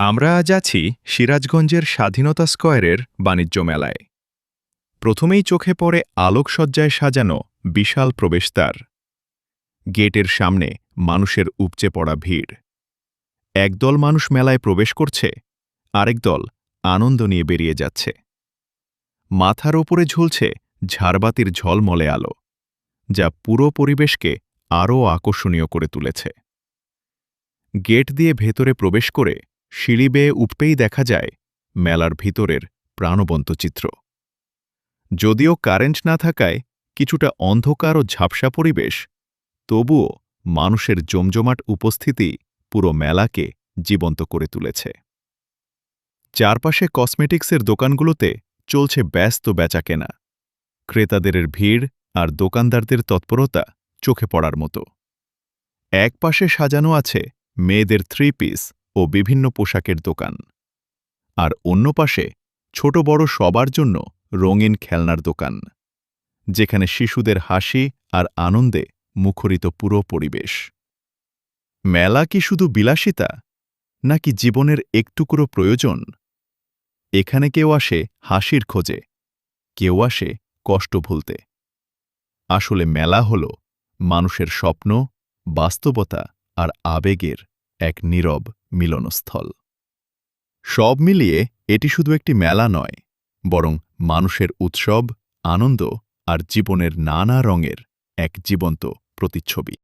আমরা আজ আছি সিরাজগঞ্জের স্বাধীনতা স্কয়ারের বাণিজ্য মেলায়। প্রথমেই চোখে পড়ে আলোকসজ্জায় সাজানো বিশাল প্রবেশদ্বার। গেটের সামনে মানুষের উপচে পড়া ভিড়। একদল মানুষ মেলায় প্রবেশ করছে, আরেক দল আনন্দ নিয়ে বেরিয়ে যাচ্ছে। মাথার ওপরে ঝুলছে ঝাড়বাতির ঝলমলে আলো, যা পুরো পরিবেশকে আরও আকর্ষণীয় করে তুলেছে। গেট দিয়ে ভেতরে প্রবেশ করে সিঁড়ি বেয়ে উঠতেই দেখা যায় মেলার ভিতরের প্রাণবন্ত চিত্র। যদিও কারেন্ট না থাকায় কিছুটা অন্ধকার ও ঝাপসা পরিবেশ, তবুও মানুষের জমজমাট উপস্থিতি পুরো মেলাকে জীবন্ত করে তুলেছে। চারপাশে কসমেটিক্সের দোকানগুলোতে চলছে ব্যস্ত বেচাকেনা। ক্রেতাদের ভিড় আর দোকানদারদের তৎপরতা চোখে পড়ার মতো। এক পাশে সাজানো আছে মেয়েদের থ্রি পিস ও বিভিন্ন পোশাকের দোকান, আর অন্য পাশে ছোট বড় সবার জন্য রঙিন খেলনার দোকান, যেখানে শিশুদের হাসি আর আনন্দে মুখরিত পুরো পরিবেশ। মেলা কি শুধু বিলাসিতা, নাকি জীবনের একটুকরো প্রয়োজন? এখানে কেউ আসে হাসির খোঁজে, কেউ আসে কষ্ট ভুলতে। আসলে মেলা হল মানুষের স্বপ্ন, বাস্তবতা আর আবেগের এক নীরব মিলনস্থল। সব মিলিয়ে এটি শুধু একটি মেলা নয়, বরং মানুষের উৎসব, আনন্দ আর জীবনের নানা রঙের এক জীবন্ত প্রতিচ্ছবি।